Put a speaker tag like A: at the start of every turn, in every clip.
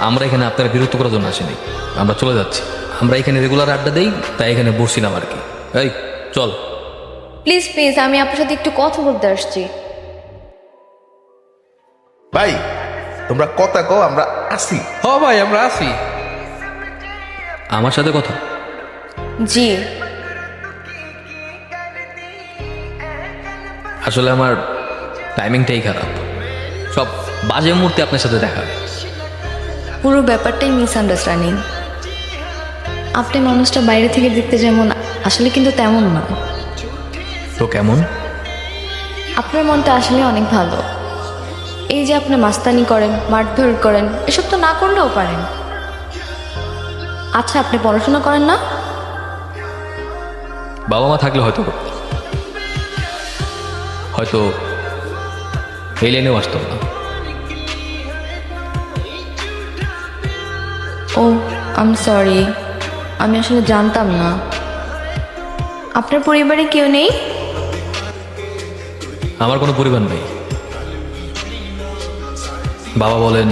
A: আমরা এখানে আপনার বিরক্ত করার জন্য আসিনি, আমরা চলে যাচ্ছি। আমরা এখানে রেগুলার আড্ডা দেই, তাই এখানে বসছিলাম আর কি। এই চল।
B: প্লিজ প্লিজ, আমি আপনার সাথে একটু কথা বলতে আসছি।
C: ভাই তোমরা কথা কও, আমরা আসি।
D: হ ভাই আমরা আছি।
A: আমার সাথে কথা?
B: জি।
A: আসলে আমার টাইমিংটাই খারাপ, সব বাজে মুহূর্তে আপনার সাথে দেখা।
B: পুরো ব্যাপারটাই মিসআন্ডারস্ট্যান্ডিং। আপনি মানুষটা বাইরে থেকে দেখতে যেমন, আসলে কিন্তু তেমন না।
A: তো কেমন?
B: আপনার মনটা আসলে অনেক ভালো। এই যে আপনি মাস্তানি করেন, মারধর করেন, এসব তো না করলেও পারেন। আচ্ছা, আপনি পড়াশোনা করেন না?
A: বাবা মা থাকলে হয়তো করতাম, হয়তো এই লাইনেও আসতাম না।
B: ও আই এম সরি, আমি আসলে জানতাম না। আপনার পরিবারে কেউ নেই?
A: আমার কোনো পরিবার নেই। বাবা বলেন,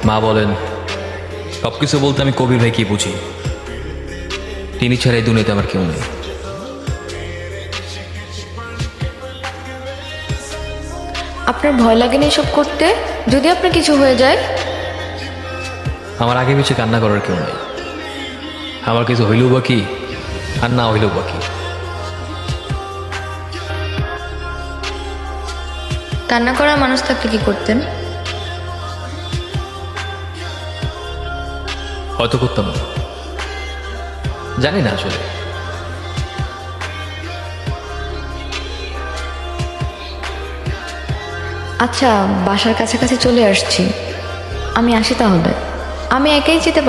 A: মা বলেন, সব কিছু বলতে আমি কবির ভাই কি বুঝি। তিনি ছাড়া এই দুনিয়াতে আমার কেউ নেই।
B: আপনার ভয় লাগে না এসব করতে? যদি আপনার কিছু হয়ে যায়?
A: আমার আগে পিছিয়ে কান্না করার কেউ নেই। আমার কিছু হইলেও বা কি, আর না হইলেও বা কি।
B: কান্না করা মানুষ থাকলে কি করতেন?
A: হয়তো করতাম না, জানি না আসলে।
B: আচ্ছা, বাসার কাছাকাছি চলে আসছি, আমি আসি তাহলে। আমি একাই যেতে